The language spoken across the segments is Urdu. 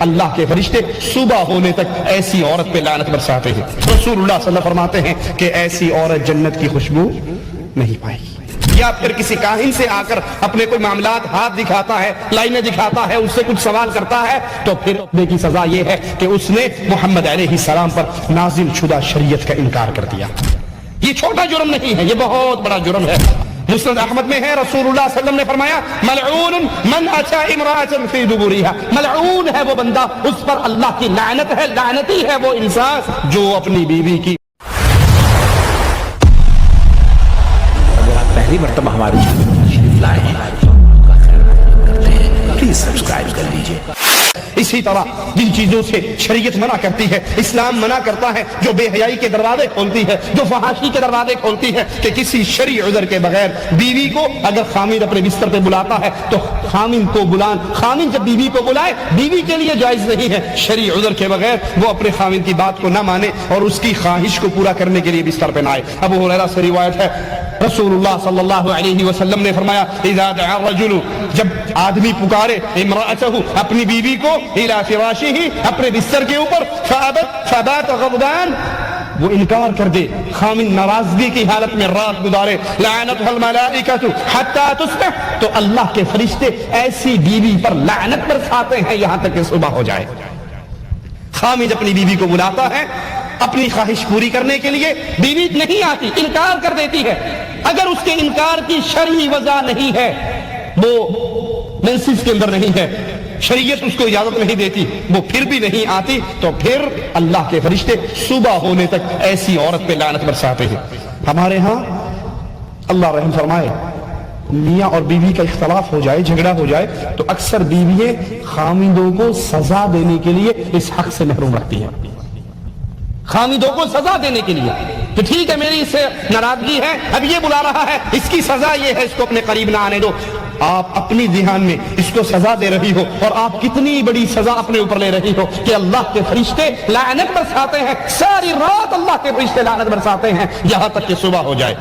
اللہ کے فرشتے صبح ہونے تک ایسی عورت پہ لعنت برساتے ہیں۔ رسول اللہ صلی اللہ علیہ وسلم فرماتے ہیں کہ ایسی عورت جنت کی خوشبو نہیں پائے گی۔ یا پھر کسی کاہن سے آ کر اپنے کوئی معاملات ہاتھ دکھاتا ہے، لائنیں دکھاتا ہے، اس سے کچھ سوال کرتا ہے، تو پھر اپنے کی سزا یہ ہے کہ اس نے محمد علیہ السلام پر نازل شدہ شریعت کا انکار کر دیا۔ یہ چھوٹا جرم نہیں ہے، یہ بہت بڑا جرم ہے۔ مسند احمد میں ہے، رسول اللہ صلی اللہ علیہ وسلم نے فرمایا ملعون من اتی امرأة فی دبرها، ملعون ہے وہ بندہ، اس پر اللہ کی لعنت ہے، لعنتی ہے وہ انسان جو اپنی بیوی کی پہلی مرتبہ ہماری چینل پر تشریف لائے ہیں کا خیر کرتے ہیں، پلیز سبسکرائب کر لیجئے۔ اسی طرح جن چیزوں سے شریعت منع کرتی ہے، اسلام منع کرتا ہے، جو بے حیائی کے دروازے کھولتی ہے، جو فحاشی کے دروازے کھولتی ہے، کہ کسی شرعی عذر کے بغیر بیوی کو اگر خامن اپنے بستر پہ بلاتا ہے تو خامن جب بیوی کو بلائے، بیوی کے لیے جائز نہیں ہے شرعی عذر کے بغیر وہ اپنے خامن کی بات کو نہ مانے اور اس کی خواہش کو پورا کرنے کے لیے بستر پہ نہ آئے۔ ابو ہریرہ سے روایت ہے، رسول اللہ صلی اللہ علیہ وسلم نے فرمایا اذا دعا الرجل، جب آدمی پکارے امرأته اپنی بیوی کو الى فراشه اپنے بستر کے اوپر، فبات غضبان، وہ انکار کر دے، خامن ناراضگی کی حالت میں رات گزارے، لعنتها الملائکۃ حتی تصبح، تو اللہ کے فرشتے ایسی بیوی پر لعنت برساتے ہیں یہاں تک کہ صبح ہو جائے۔ خامن اپنی بیوی کو بلاتا ہے اپنی خواہش پوری کرنے کے لیے، بیوی نہیں آتی، انکار کر دیتی ہے، اگر اس کے انکار کی شرعی وجہ نہیں ہے، وہ منسس کے اندر نہیں ہے، شریعت اس کو اجازت نہیں دیتی، وہ پھر بھی نہیں آتی، تو پھر اللہ کے فرشتے صبح ہونے تک ایسی عورت پہ لعنت برساتے ہیں۔ ہمارے ہاں اللہ رحم فرمائے، میاں اور بیوی کا اختلاف ہو جائے، جھگڑا ہو جائے، تو اکثر بیوییں خامندوں کو سزا دینے کے لیے اس حق سے محروم رکھتی ہیں، خامندوں کو سزا دینے کے لیے کہ ٹھیک ہے میری اس سے ناراضگی ہے، اب یہ بلا رہا ہے، اس کی سزا یہ ہے، اس کو اپنے قریب نہ آنے دو۔ آپ اپنی ذہن میں اس کو سزا دے رہی ہو، اور آپ کتنی بڑی سزا اپنے اوپر لے رہی ہو کہ اللہ کے فرشتے لعنت برساتے ہیں، ساری رات اللہ کے فرشتے لعنت برساتے ہیں یہاں تک کہ صبح ہو جائے۔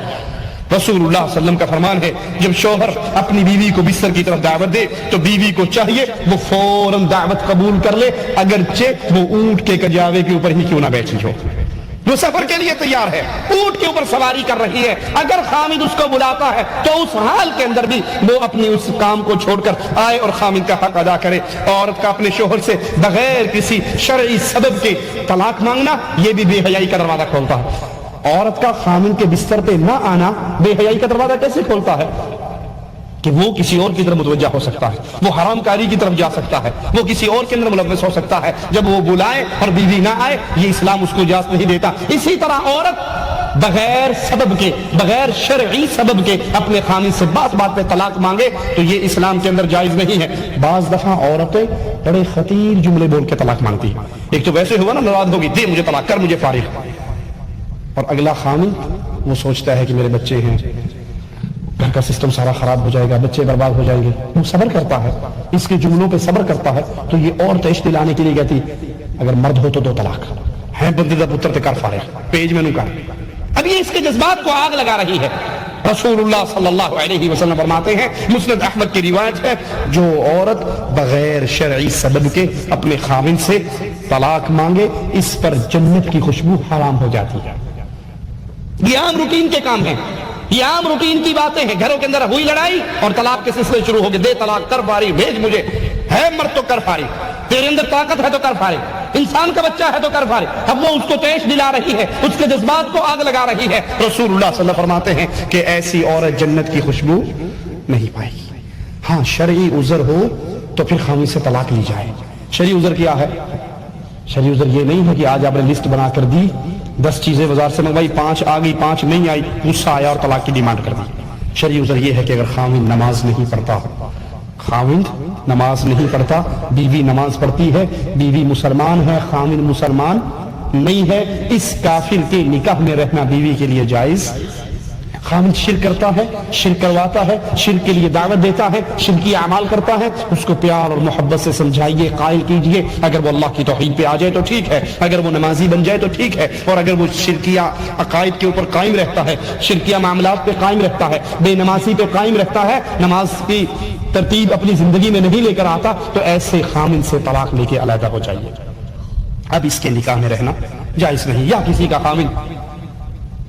رسول اللہ صلی اللہ علیہ وسلم کا فرمان ہے، جب شوہر اپنی بیوی کو بستر کی طرف دعوت دے تو بیوی کو چاہیے وہ فوراً دعوت قبول کر لے، اگرچہ وہ اونٹ کے کجاوے کے اوپر ہی کیوں نہ بیٹھی ہو، وہ سفر کے لیے تیار ہے، اونٹ کے اوپر سواری کر رہی ہے، اگر خامد اس کو بلاتا ہے تو اس حال کے اندر بھی وہ اپنی اس کام کو چھوڑ کر آئے اور خامد کا حق ادا کرے۔ عورت کا اپنے شوہر سے بغیر کسی شرعی سبب کے طلاق مانگنا یہ بھی بے حیائی کا دروازہ کھولتا ہے۔ عورت کا خامد کے بستر پہ نہ آنا بے حیائی کا دروازہ کیسے کھولتا ہے کہ وہ کسی اور کی طرف متوجہ ہو سکتا ہے، وہ حرام کاری کی طرف جا سکتا ہے، وہ کسی اور کے اندر ملوث ہو سکتا ہے۔ جب وہ بلائے اور بیوی نہ آئے، یہ اسلام اس کو اجازت نہیں دیتا۔ اسی طرح عورت بغیر سبب کے، بغیر شرعی سبب کے اپنے خامد سے بات بات پہ طلاق مانگے تو یہ اسلام کے اندر جائز نہیں ہے۔ بعض دفعہ عورتیں بڑے خطیر جملے بول کے طلاق مانگتی ہیں، ایک تو ویسے ہوا نا ناراض ہوگی، دے مجھے طلاق، کر مجھے فارغ، اور اگلا خامد وہ سوچتا ہے کہ میرے بچے ہیں، گھر کا سسٹم سارا خراب ہو جائے گا، بچے برباد ہو جائیں گے، وہ صبر کرتا ہے، اس کے جملوں پہ صبر کرتا ہے، تو یہ اور تیش دلانے کے لیے کہتی اگر مرد ہو تو دو طلاق ہے، بندے دا پتر تے کر فارغ، پیج میں نو کر۔ اب یہ اس کے جذبات کو آگ لگا رہی ہے۔ رسول اللہ صلی اللہ علیہ وسلم فرماتے ہیں، مسند احمد کی روایت ہے، جو عورت بغیر شرعی سبب کے اپنے خاوند سے طلاق مانگے اس پر جنت کی خوشبو حرام ہو جاتی ہے۔ یہ عام روٹین کے کام ہیں، یہ عام روٹین کی باتیں ہیں۔ گھروں کے اندر ہوئی لڑائی اور طلاق کے سلسلے شروع ہو گئے، دے طلاق، کر فارغ، بھیج مجھے، ہے مرد تو کر فارغ، تیرے اندر طاقت ہے تو کر فارغ، انسان کا بچہ ہے تو کر فارغ۔ اب وہ اس کو تیش دلا رہی ہے، اس کے جذبات کو آگ لگا رہی ہے۔ رسول اللہ صلی اللہ علیہ وسلم فرماتے ہیں کہ ایسی عورت جنت کی خوشبو نہیں پائے گی۔ ہاں شرعی عذر ہو تو پھر خامد سے طلاق لی جائے۔ شرعی عذر کیا ہے؟ شرعی عذر یہ نہیں ہے کہ آج آپ نے لسٹ بنا کر دی، 10 چیزیں بازار سے منگوائی، 5 آ گئی، 5 نہیں آئی، غصہ آیا اور طلاق کی ڈیمانڈ کر دی۔ شرعی عذر یہ ہے کہ اگر خاوند نماز نہیں پڑھتا، خاوند نماز نہیں پڑھتا، بیوی نماز پڑھتی ہے، بیوی مسلمان ہے، خاوند مسلمان نہیں ہے، اس کافر کے نکاح میں رہنا بیوی کے لیے جائز۔ خاوند شرک کرتا ہے، شرک کرواتا ہے، شرک کے لیے دعوت دیتا ہے، شرکی اعمال کرتا ہے، اس کو پیار اور محبت سے سمجھائیے، قائل کیجئے۔ اگر وہ اللہ کی توحید پہ آ جائے تو ٹھیک ہے، اگر وہ نمازی بن جائے تو ٹھیک ہے، اور اگر وہ شرکیہ عقائد کے اوپر قائم رہتا ہے، شرکیہ معاملات پہ قائم رہتا ہے، بے نمازی پہ قائم رہتا ہے، نماز کی ترتیب اپنی زندگی میں نہیں لے کر آتا تو ایسے خامن سے طلاق لے کے علیحدہ ہو جائیے. اب اس کے نکاح میں رہنا جائز نہیں. یا کسی کا خامن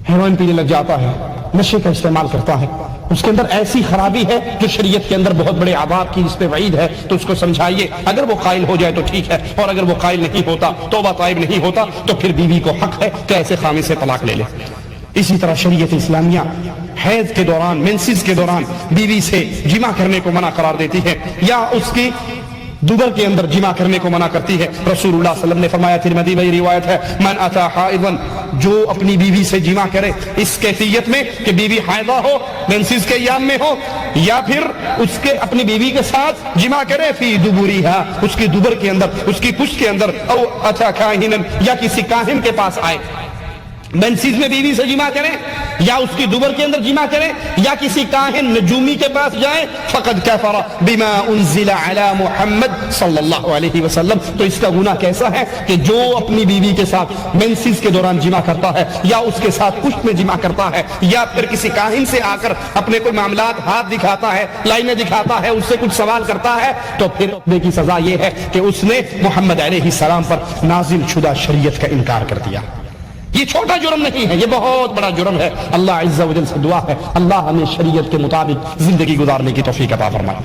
ہیروئن پینے لگ جاتا ہے, نشے کا استعمال کرتا ہے, اس کے اندر ایسی خرابی ہے جو شریعت کے اندر بہت بڑے عذاب کی اس پہ وعید ہے, تو اس کو سمجھائیے. اگر وہ قائل ہو جائے تو ٹھیک ہے, اور اگر وہ قائل نہیں ہوتا, توبہ طائب نہیں ہوتا, تو پھر بیوی کو حق ہے کہ ایسے خامن سے طلاق لے لے. اسی طرح شریعت اسلامیہ حیض کے دوران, مینسز کے دوران بیوی سے جماع کرنے کو منع قرار دیتی ہے, یا اس کی دوبر کے اندر جماع کرنے کو منع کرتی ہے. رسول اللہ صلی اللہ علیہ وسلم نے فرمایا, ترمذی میں روایت ہے, من اتا حائضا, جو اپنی بیوی سے جماع کرے اس کیفیت میں کہ بیوی حائضہ ہو, مینسز کے ایام میں ہو, یا پھر اس کے اپنی بیوی کے ساتھ جماع کرے فی دبوریہا, اس کی دوبر کے اندر, اس کی پشت کے اندر, او اتا کاہنا, یا کسی کاہن کے پاس آئے. مینسز میں بیوی سے جماع کریں, یا اس کی دوبر کے اندر جماع کریں, یا کسی کاہن نجومی کے پاس جائیں, فقد کفر بما انزل علی محمد صلی اللہ علیہ وسلم, تو اس کا گناہ کیسا ہے کہ جو اپنی بیوی کے ساتھ مینسز کے دوران جماع کرتا ہے, یا اس کے ساتھ پشت میں جماع کرتا ہے, یا پھر کسی کاہن سے آ کر اپنے کوئی معاملات ہاتھ دکھاتا ہے, لائنیں دکھاتا ہے, اس سے کچھ سوال کرتا ہے, تو پھر اس کی سزا یہ ہے کہ اس نے محمد علیہ السلام پر نازل شدہ شریعت کا انکار کر دیا. یہ چھوٹا جرم نہیں ہے, یہ بہت بڑا جرم ہے. اللہ عز و جل سے دعا ہے اللہ ہمیں شریعت کے مطابق زندگی گزارنے کی توفیق عطا فرمائے.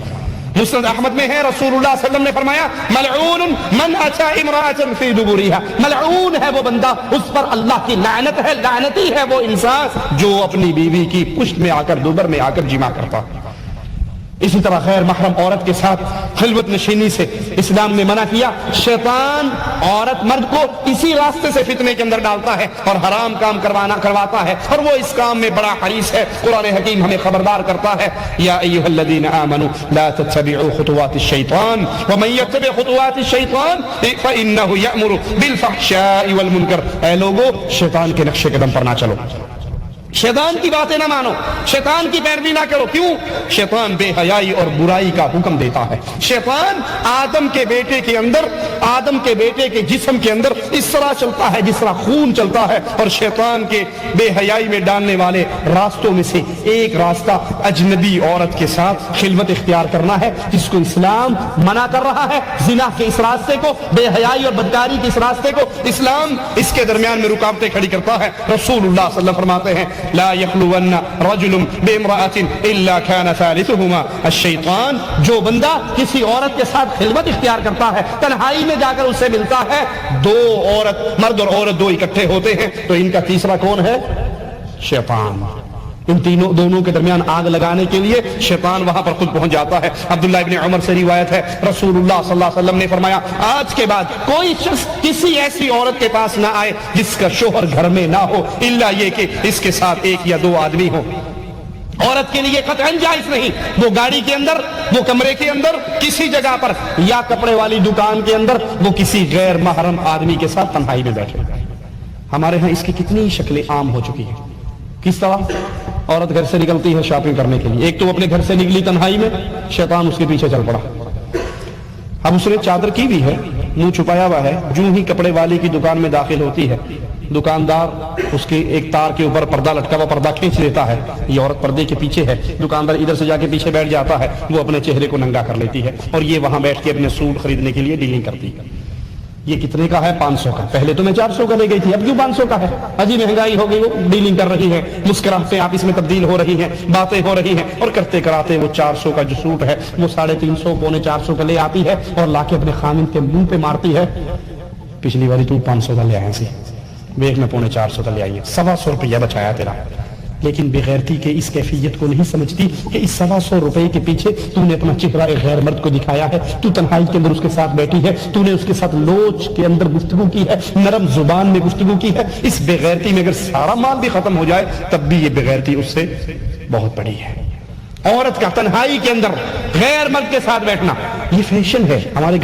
مسند احمد میں ہے, رسول اللہ صلی اللہ علیہ وسلم نے فرمایا, ملعون من اتی امرأة فی دبورها, ملعون ہے وہ بندہ, اس پر اللہ کی لعنت ہے, لعنتی ہے وہ انسان جو اپنی بیوی کی پشت میں آ کر, دوبر میں آ کر جماع کرتا. اسی طرح غیر محرم عورت کے ساتھ خلوت نشینی سے اسلام نے منع کیا. شیطان عورت مرد کو اسی راستے سے فتنے کے اندر ڈالتا ہے اور حرام کام کرواتا ہے, اور وہ اس کام میں بڑا حریص ہے. قرآن حکیم ہمیں خبردار کرتا ہے, یا ایھا الذین آمنوا لا تتبعوا خطوات الشیطان ومن یتبع خطوات الشیطان فانہ یأمر بالفحشاء والمنکر, اے لوگو شیطان کے نقش قدم پر نہ چلو, شیطان کی باتیں نہ مانو, شیطان کی پیروی نہ کرو. کیوں؟ شیطان بے حیائی اور برائی کا حکم دیتا ہے. شیطان آدم کے بیٹے کے اندر, آدم کے بیٹے کے جسم کے اندر اس طرح چلتا ہے جس طرح خون چلتا ہے, اور شیطان کے بے حیائی میں ڈالنے والے راستوں میں سے ایک راستہ اجنبی عورت کے ساتھ خلوت اختیار کرنا ہے, جس کو اسلام منع کر رہا ہے. زنا کے اس راستے کو, بے حیائی اور بدکاری کے اس راستے کو اسلام اس کے درمیان میں رکاوٹیں کھڑی کرتا ہے. رسول اللہ صلی اللہ علیہ وسلم فرماتے ہیں, لا يخلون رجل بامرأة الا كان ثالثهما الشیطان, جو بندہ کسی عورت کے ساتھ خلوت اختیار کرتا ہے, تنہائی میں جا کر اس سے ملتا ہے, دو عورت, مرد اور عورت دو اکٹھے ہوتے ہیں, تو ان کا تیسرا کون ہے؟ شیطان. ان دونوں کے درمیان آگ لگانے کے لیے شیطان وہاں پر خود پہنچ جاتا ہے. عبداللہ ابن عمر سے روایت ہے, رسول اللہ صلی اللہ علیہ وسلم نے فرمایا, آج کے بعد کوئی شخص کسی ایسی عورت کے پاس نہ آئے جس کا شوہر گھر میں نہ ہو, الا یہ کہ اس کے ساتھ ایک یا دو آدمی ہو. عورت کے لیے قطعاً جائز نہیں, وہ گاڑی کے اندر, وہ کمرے کے اندر, کسی جگہ پر, یا کپڑے والی دکان کے اندر وہ کسی غیر محرم آدمی کے ساتھ تنہائی میں بیٹھے. ہمارے ہاں اس کی کتنی شکلیں عام ہو چکی ہیں. کس طرح عورت گھر سے نکلتی ہے شاپنگ کرنے کے لیے, ایک تو اپنے گھر سے نکلی تنہائی میں, شیطان اس کے پیچھے چل پڑا. اب اس نے چادر کی بھی ہے, منہ چھپایا ہوا ہے, جو ہی کپڑے والی کی دکان میں داخل ہوتی ہے, دکاندار اس کے ایک تار کے اوپر پردہ لٹکا ہوا پردہ کھینچ لیتا ہے, یہ عورت پردے کے پیچھے ہے, دکاندار ادھر سے جا کے پیچھے بیٹھ جاتا ہے, وہ اپنے چہرے کو ننگا کر لیتی ہے, اور یہ وہاں بیٹھ کے اپنے سوٹ خریدنے کے لیے ڈیلنگ کرتی ہے. یہ کتنے کا ہے؟ 500 کا. پہلے تو میں 400 کا لے گئی تھی, اب کیوں 500 کا ہے؟ اجی مہنگائی ہو گئی, وہ ڈیلنگ کر رہی ہے, مسکراہٹیں آپس میں تبدیل ہو رہی ہیں, باتیں ہو رہی ہیں, اور کرتے کراتے وہ 400 کا جو سوٹ ہے وہ 350 پونے 400 کا لے آتی ہے, اور لا کے اپنے خامن کے منہ پہ مارتی ہے, پچھلی باری تو 500 کا لے آئے سی, بیگ میں 450 کا لے آئی ہے, 125 روپیہ بچایا تیرا. لیکن بغیرتی کے اس کیفیت کو نہیں سمجھتی کہ اس 125 روپے کے پیچھے تو نے اپنا چہرہ ایک غیر مرد کو دکھایا ہے, تو تنہائی کے اندر اس کے ساتھ بیٹھی ہے, تو نے اس کے ساتھ لوچ کے اندر گفتگو کی ہے, نرم زبان میں گفتگو کی ہے. اس بغیرتی میں اگر سارا مال بھی ختم ہو جائے تب بھی یہ بغیرتی اس سے بہت بڑی ہے. عورت کا تنہائی کے اندر غیر مرد کے ساتھ بیٹھنا یہ فیشن ہے. ہمارے